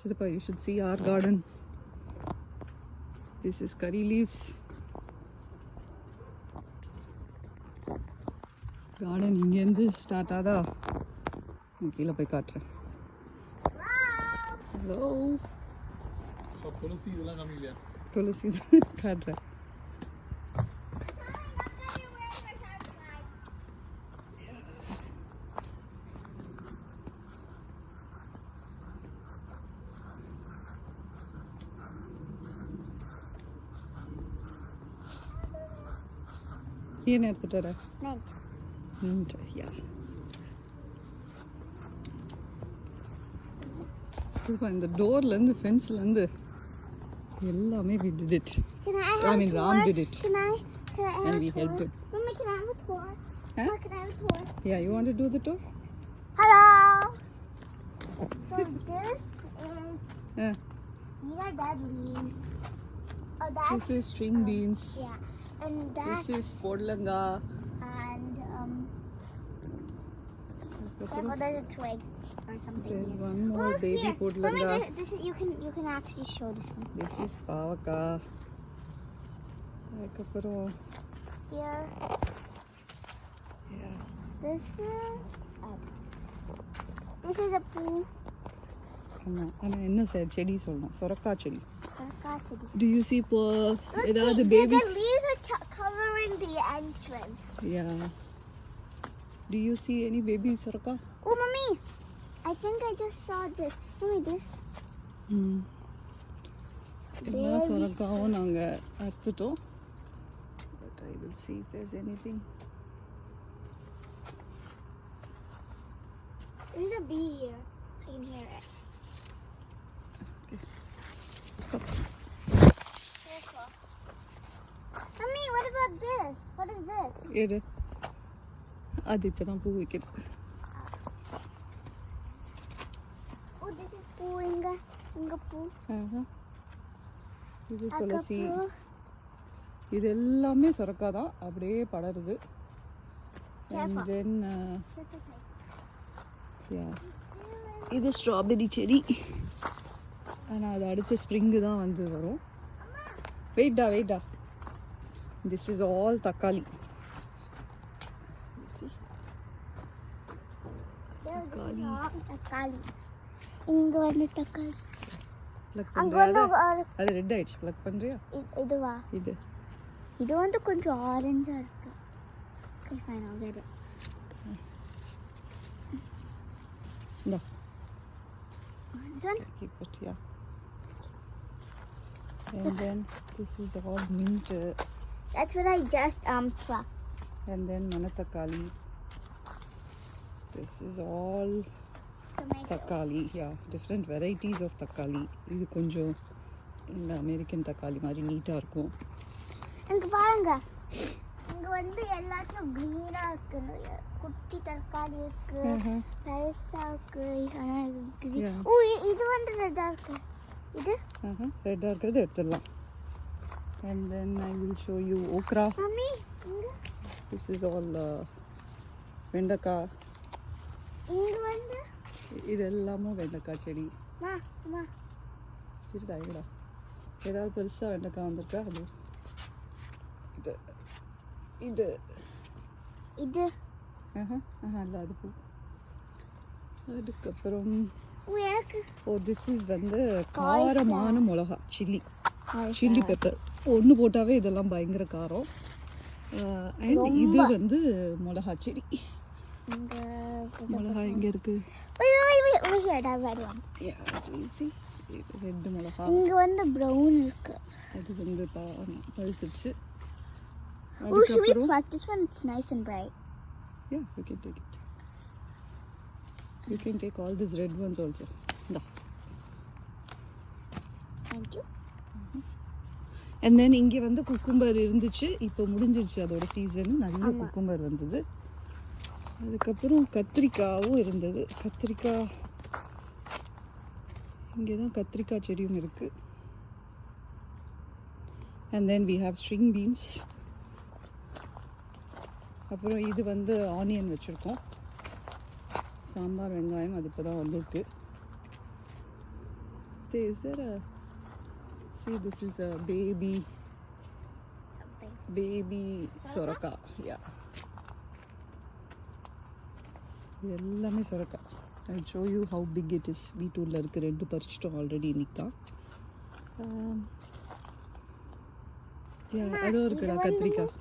Sidappa, you should see our garden. This is curry leaves. Garden இங்கேருந்து start ஆதா. கீழே போய் காட்டுறேன். ஹலோ. துளசி இதெல்லாம் காமிக்கலையா? துளசி தான் காட்டுறேன். என்ன எடுத்துட்டு வர? Yeah. இந்த டோர்லேருந்து ஃபென்ஸ்லேருந்து எல்லாமே we did it. I mean Ram did it. And we helped him. Mummy, can I have a tour? Huh? Can I have a tour? Yeah, you want to do the tour? Hello! So this is, Yeah. these are dead leaves. Oh, that's, This is string beans. yeah. And that's, This is podlanga. and there's a twig or something. There's here. one more Look baby here. podlanga. Mummy, this is, you can actually show this one. This is pavaka. அதுக்கப்புறம் Here, yeah. this is a poo. ஆமாம் ஆனால் என்ன செடி சொல்லணும்? சொரக்கா செடி. Sarkachidi. Do you see ஏதாவது The babies? leaves are covering the entrance. Yeah. Do you see any baby சொரக்கா? Oh, Mommy! I think I just saw this. Mommy, this. எல்லா சொரக்காவும் நாங்கள் அறுத்துட்டோம். But I will see if there's anything. There's a bee here. I can hear it. Careful. Mommy, what about this? What is this? எடு அது இப்போ தான் பூ வைக்குது. Oh, this is poo. Inga poo. இது துளசி. Akapoo. இது எல்லாமே சொரக்கா தான் அப்படியே படருது. And Careful. then This is nice. yeah. இது ஸ்ட்ராபெரி செடி. ஆனால் அது அடுத்த ஸ்ப்ரிங்கு தான் வந்து வரும். வெயிட்டா. This is all தக்காளி. Takali. Inga vandu takali. Pluck Anga பண்றியா? vandu அது ரெட் ஆயிடுச்சு. ப்ளக் பண்ணுறியா? iduva. இது வந்து கொஞ்சம் ஆரஞ்சா இருக்கு. Okay, fine, I'll get it. No. This one? Keep it, yeah. And then this is all mint. That's what I just plucked. And then manatakali. This is all Tomato. தக்காளி. Yeah, different varieties of தக்காளி. இது கொஞ்சம் இந்த American தக்காளி மாதிரி நீட்டாக இருக்கும். இங்க பாருங்க. இங்க வந்து எல்லாத்தையும் கிரீனா இருக்கு. குட்டி தக்காளி இருக்கு. பெருசா இருக்கு. ஆனா கிரீன். Yeah. ஓ, இது வந்து ரெட்டா இருக்கு. இது? ரெட்டாக இருக்கிறது எடுத்துடலாம். And then I will show you okra. Mummy, இங்க. This is all வெண்டைக்காய். இங்க வந்து இது எல்லாமும் வெண்டைக்காய் செடி. மா. இருடா. ஏதாவது பெருசாக வெண்டைக்காய் வந்திருக்கா? அது இது. இல்லை அது பூ. அதுக்கப்புறம் எனக்கு திஸ் இஸ் வந்து காரமான மிளகா சில்லி பெப்பர். ஒன்று போட்டாவே இதெல்லாம் பயங்கர காரம். அண்ட் இது வந்து மிளகா செடி. மிளகா எங்கே இருக்கு? over here, that red one. Red மிளகா. இங்க வந்து brown இருக்கு. அது வந்து பழுத்துச்சு. Oh, should we pluck this one? It's nice and bright. Yeah, you can take it. You can take all these red ones also. Da. Thank you. And then இங்கே வந்து cucumber இருந்துச்சு. இப்போ முடிஞ்சிருச்சு அதோட சீசன். நிறைய குக்கும்பர் வந்தது. அதுக்கப்புறம் கத்திரிக்காவும் இருந்தது. கத்திரிக்காய் இங்கே தான் கத்திரிக்காய் செடியும் இருக்குது. And then we have string beans. அப்புறம் இது வந்து ஆனியன் வச்சுருக்கோம். சாம்பார் வெங்காயம் அது இப்போ தான் வந்துருக்கு. Say, is there a... See, this is a baby சொரக்கா. Yeah. எல்லாமே சொரக்கா. I'll show you how big it is. வீட்டூரில் இருக்குது. 2 பறிச்சிட்டோம் ஆல்ரெடி இன்னைக்கு தான். அதுவும் இருக்குடா கத்திரிக்காய்.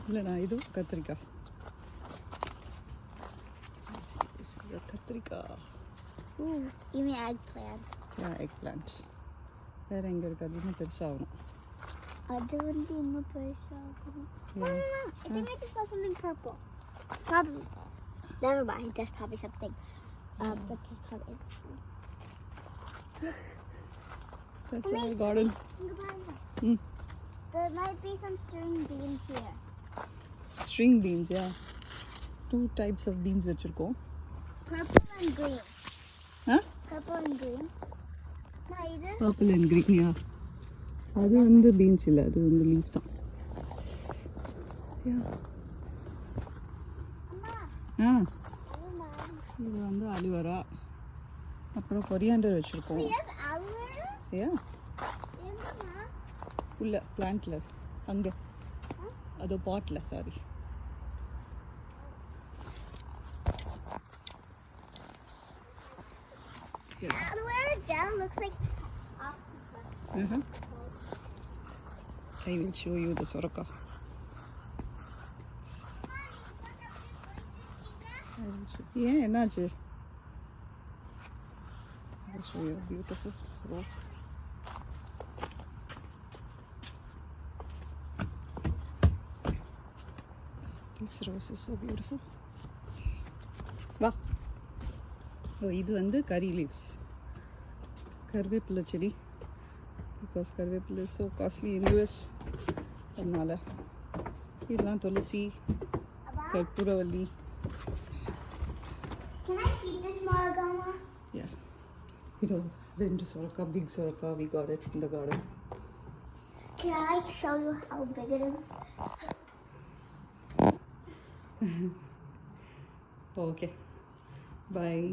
இல்லைண்ணா இதுவும் கத்திரிக்காய். கத்திரிக்காய். You mean eggplant? Yeah, eggplant. வேறு எங்கே இருக்குது? அது இன்னும் பெருசாகணும். அது வந்து இன்னும் பெருசாகணும். No, I think I just saw something purple. Probably. Never mind. That's probably something. But it's probably. That's our garden. There might be some string beans here. String beans, yeah. 2 types of beans வச்சிருக்கோம். Purple and green. Huh? Purple and green. Purple and green, yeah. அது வந்து beans இல்லை, அது வந்து leaf தான். இது வந்து அலுவரா, அப்புறம் கொரியாண்டர் வச்சுருக்கோம். ஏன் உள்ள பிளான்ட்டில் அங்கே அதோ பாட்டில், sorry. Aloe gel looks like octopus. I will show you the சொரக்கா. ஏன் என்னாச்சு? I will show you a beautiful rose. This rose is so beautiful. வா. இது வந்து கறி லீவ்ஸ், கருவேப்பிலை செடி. பிகாஸ் கருவேப்பிலை is so costly in US. அதனால் இதெல்லாம் துளசி, கற்பூரவல்லி. Can I keep this Maragama? Yeah. You know, 2 சொரக்கா, big சொரக்கா. We got it from the garden. Can I show you how big it is? Okay. Bye.